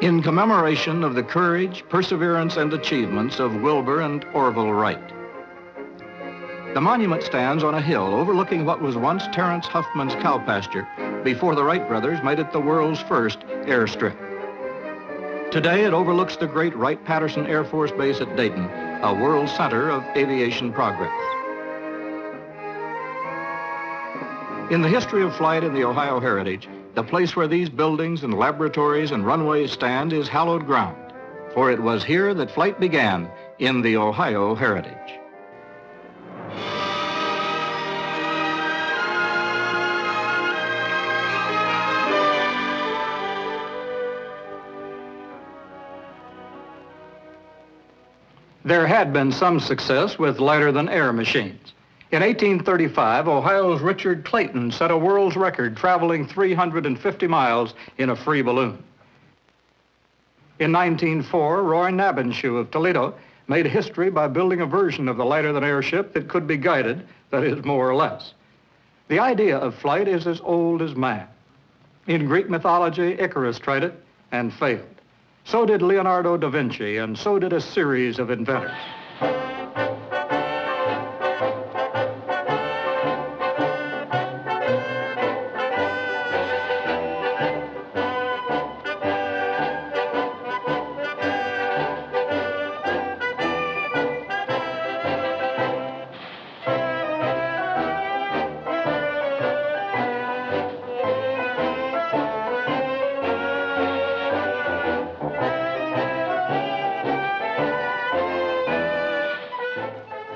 in commemoration of the courage, perseverance, and achievements of Wilbur and Orville Wright. The monument stands on a hill overlooking what was once Terence Huffman's cow pasture before the Wright brothers made it the world's first airstrip. Today, it overlooks the great Wright-Patterson Air Force Base at Dayton, a world center of aviation progress. In the history of flight in the Ohio heritage, the place where these buildings and laboratories and runways stand is hallowed ground, for it was here that flight began in the Ohio heritage. There had been some success with lighter-than-air machines. In 1835, Ohio's Richard Clayton set a world's record traveling 350 miles in a free balloon. In 1904, Roy Nabenshoe of Toledo made history by building a version of the lighter-than-air ship that could be guided, that is, more or less. The idea of flight is as old as man. In Greek mythology, Icarus tried it and failed. So did Leonardo da Vinci, and so did a series of inventors.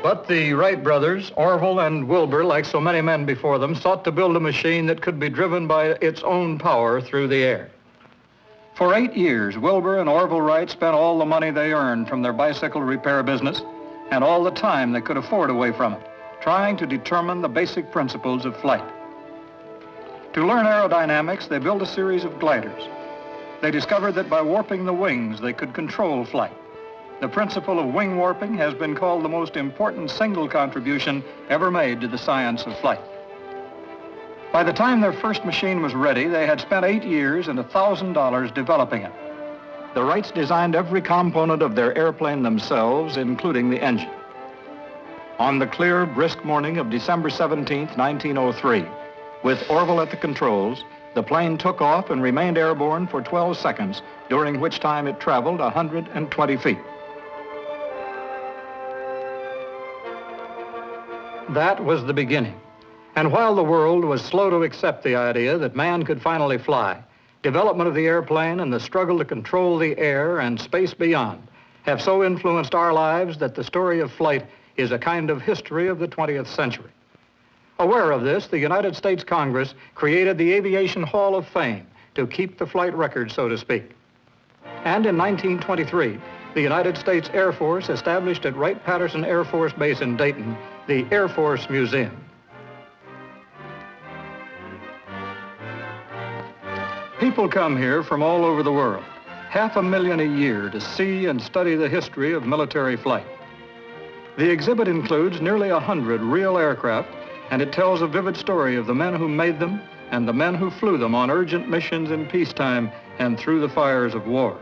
But the Wright brothers, Orville and Wilbur, like so many men before them, sought to build a machine that could be driven by its own power through the air. For 8 years, Wilbur and Orville Wright spent all the money they earned from their bicycle repair business and all the time they could afford away from it, trying to determine the basic principles of flight. To learn aerodynamics, they built a series of gliders. They discovered that by warping the wings, they could control flight. The principle of wing warping has been called the most important single contribution ever made to the science of flight. By the time their first machine was ready, they had spent 8 years and $1,000 developing it. The Wrights designed every component of their airplane themselves, including the engine. On the clear, brisk morning of December 17, 1903, with Orville at the controls, the plane took off and remained airborne for 12 seconds, during which time it traveled 120 feet. That was the beginning. And while the world was slow to accept the idea that man could finally fly, development of the airplane and the struggle to control the air and space beyond have so influenced our lives that the story of flight is a kind of history of the 20th century. Aware of this, the United States Congress created the Aviation Hall of Fame to keep the flight record, so to speak. And in 1923, the United States Air Force established at Wright-Patterson Air Force Base in Dayton the Air Force Museum. People come here from all over the world, 500,000 a year, to see and study the history of military flight. The exhibit includes nearly 100 real aircraft, and it tells a vivid story of the men who made them and the men who flew them on urgent missions in peacetime and through the fires of war.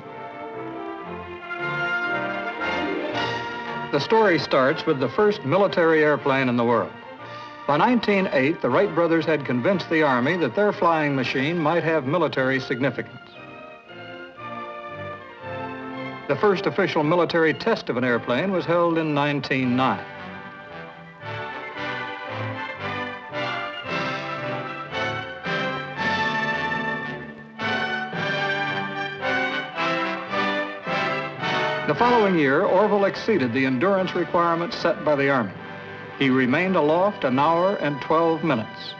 The story starts with the first military airplane in the world. By 1908, the Wright brothers had convinced the Army that their flying machine might have military significance. The first official military test of an airplane was held in 1909. The following year, Orville exceeded the endurance requirements set by the Army. He remained aloft 1 hour and 12 minutes,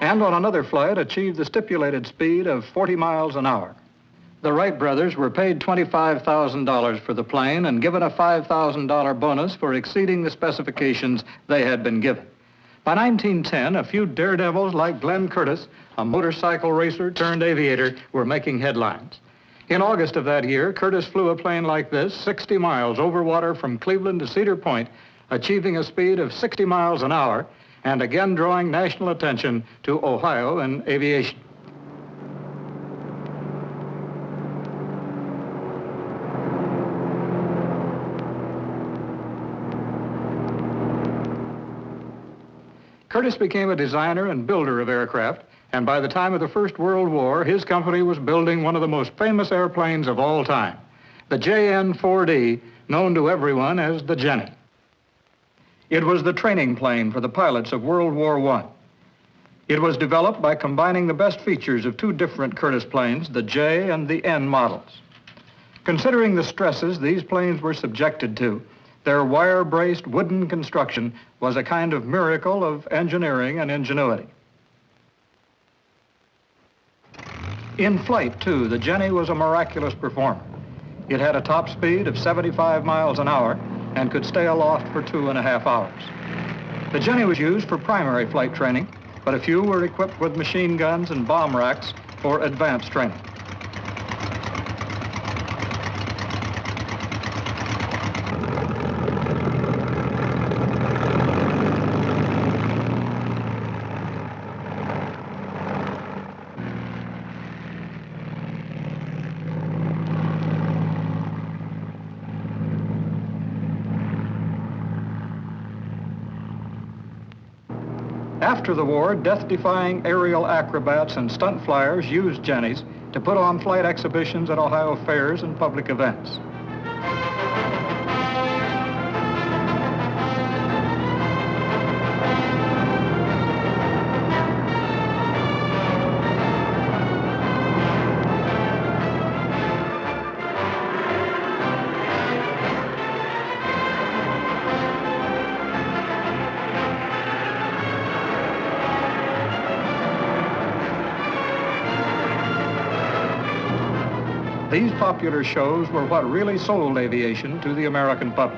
and on another flight achieved the stipulated speed of 40 miles an hour. The Wright brothers were paid $25,000 for the plane and given a $5,000 bonus for exceeding the specifications they had been given. By 1910, a few daredevils like Glenn Curtis, a motorcycle racer turned aviator, were making headlines. In August of that year, Curtis flew a plane like this, 60 miles over water from Cleveland to Cedar Point, achieving a speed of 60 miles an hour, and again drawing national attention to Ohio and aviation. Curtiss became a designer and builder of aircraft, and by the time of the First World War, his company was building one of the most famous airplanes of all time, the JN-4D, known to everyone as the Jenny. It was the training plane for the pilots of World War I. It was developed by combining the best features of two different Curtiss planes, the J and the N models. Considering the stresses these planes were subjected to, their wire-braced wooden construction was a kind of miracle of engineering and ingenuity. In flight, too, the Jenny was a miraculous performer. It had a top speed of 75 miles an hour and could stay aloft for 2.5 hours. The Jenny was used for primary flight training, but a few were equipped with machine guns and bomb racks for advanced training. After the war, death-defying aerial acrobats and stunt flyers used Jennies to put on flight exhibitions at Ohio fairs and public events. These popular shows were what really sold aviation to the American public.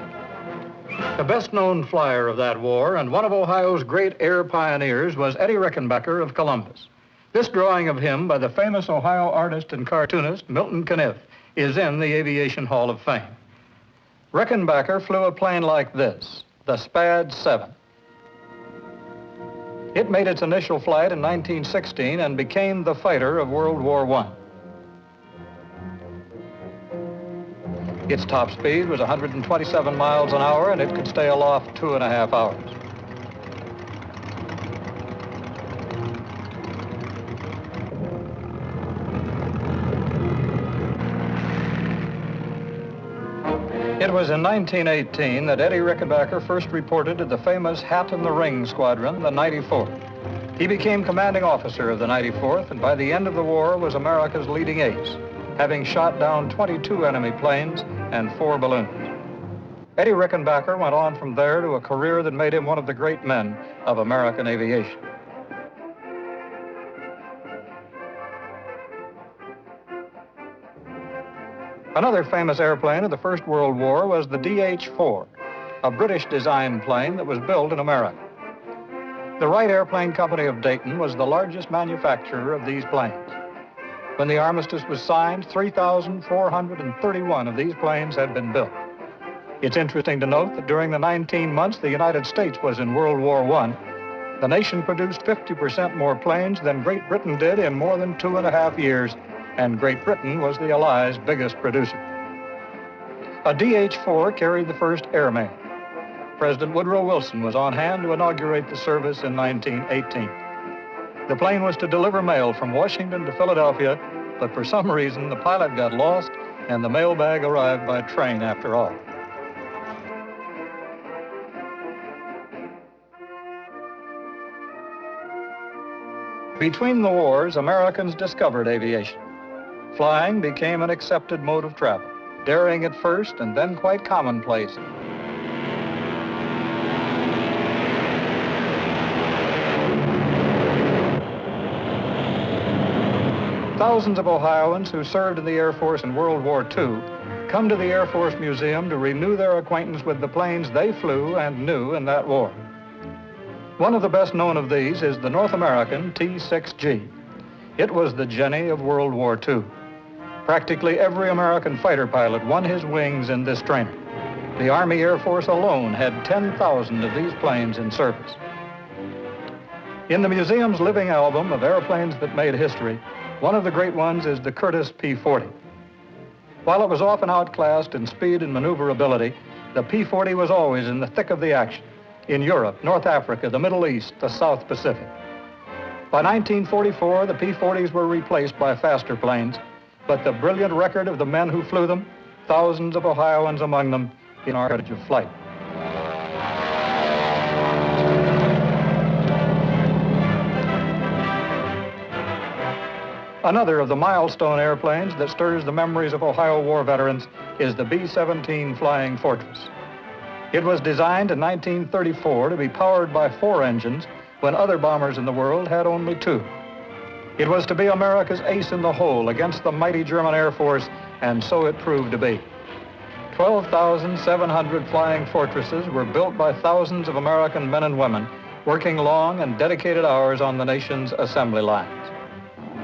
The best-known flyer of that war and one of Ohio's great air pioneers was Eddie Rickenbacker of Columbus. This drawing of him by the famous Ohio artist and cartoonist Milton Caniff is in the Aviation Hall of Fame. Rickenbacker flew a plane like this, the SPAD 7. It made its initial flight in 1916 and became the fighter of World War I. Its top speed was 127 miles an hour, and it could stay aloft 2.5 hours. It was in 1918 that Eddie Rickenbacker first reported to the famous Hat in the Ring Squadron, the 94th. He became commanding officer of the 94th, and by the end of the war was America's leading ace, having shot down 22 enemy planes and 4 balloons. Eddie Rickenbacker went on from there to a career that made him one of the great men of American aviation. Another famous airplane of the First World War was the DH-4, a British design plane that was built in America. The Wright Airplane Company of Dayton was the largest manufacturer of these planes. When the armistice was signed, 3,431 of these planes had been built. It's interesting to note that during the 19 months the United States was in World War I, the nation produced 50% more planes than Great Britain did in more than 2.5 years, and Great Britain was the Allies' biggest producer. A DH-4 carried the first Airmail. President Woodrow Wilson was on hand to inaugurate the service in 1918. The plane was to deliver mail from Washington to Philadelphia, but for some reason the pilot got lost and the mail bag arrived by train after all. Between the wars, Americans discovered aviation. Flying became an accepted mode of travel, daring at first and then quite commonplace. Thousands of Ohioans who served in the Air Force in World War II come to the Air Force Museum to renew their acquaintance with the planes they flew and knew in that war. One of the best known of these is the North American T-6G. It was the Jenny of World War II. Practically every American fighter pilot won his wings in this training. The Army Air Force alone had 10,000 of these planes in service. In the museum's living album of airplanes that made history, one of the great ones is the Curtiss P-40. While it was often outclassed in speed and maneuverability, the P-40 was always in the thick of the action, in Europe, North Africa, the Middle East, the South Pacific. By 1944, the P-40s were replaced by faster planes, but the brilliant record of the men who flew them, thousands of Ohioans among them, in our heritage of flight. Another of the milestone airplanes that stirs the memories of Ohio war veterans is the B-17 Flying Fortress. It was designed in 1934 to be powered by 4 engines when other bombers in the world had only 2. It was to be America's ace in the hole against the mighty German Air Force, and so it proved to be. 12,700 Flying Fortresses were built by thousands of American men and women working long and dedicated hours on the nation's assembly lines.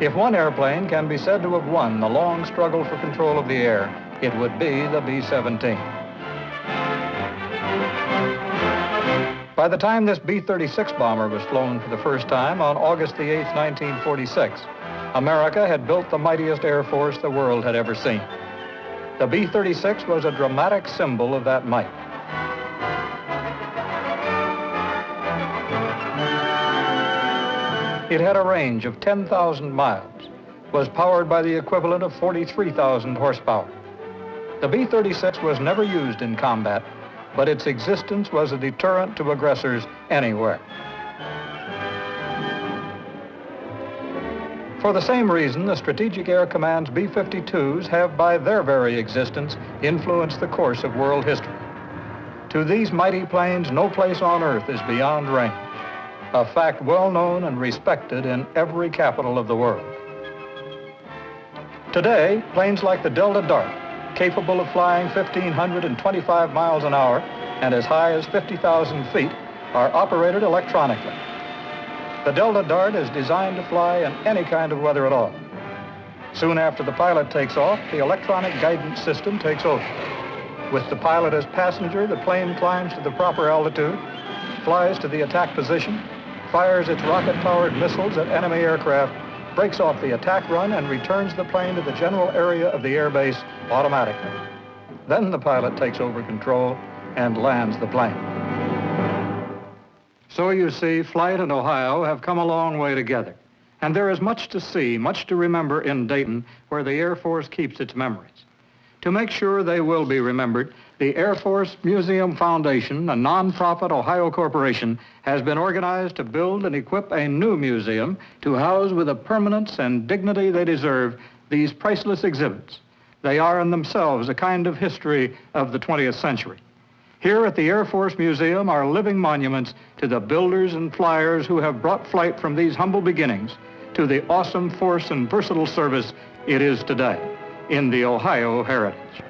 If one airplane can be said to have won the long struggle for control of the air, it would be the B-17. By the time this B-36 bomber was flown for the first time on August the 8th, 1946, America had built the mightiest Air Force the world had ever seen. The B-36 was a dramatic symbol of that might. It had a range of 10,000 miles, was powered by the equivalent of 43,000 horsepower. The B-36 was never used in combat, but its existence was a deterrent to aggressors anywhere. For the same reason, the Strategic Air Command's B-52s have, by their very existence, influenced the course of world history. To these mighty planes, no place on earth is beyond range, a fact well known and respected in every capital of the world. Today, planes like the Delta Dart, capable of flying 1,525 miles an hour and as high as 50,000 feet, are operated electronically. The Delta Dart is designed to fly in any kind of weather at all. Soon after the pilot takes off, the electronic guidance system takes over. With the pilot as passenger, the plane climbs to the proper altitude, flies to the attack position, fires its rocket-powered missiles at enemy aircraft, breaks off the attack run, and returns the plane to the general area of the airbase automatically. Then the pilot takes over control and lands the plane. So you see, flight and Ohio have come a long way together. And there is much to see, much to remember in Dayton, where the Air Force keeps its memories. To make sure they will be remembered, the Air Force Museum Foundation, a nonprofit Ohio corporation, has been organized to build and equip a new museum to house with the permanence and dignity they deserve these priceless exhibits. They are in themselves a kind of history of the 20th century. Here at the Air Force Museum are living monuments to the builders and flyers who have brought flight from these humble beginnings to the awesome force and versatile service it is today in the Ohio heritage.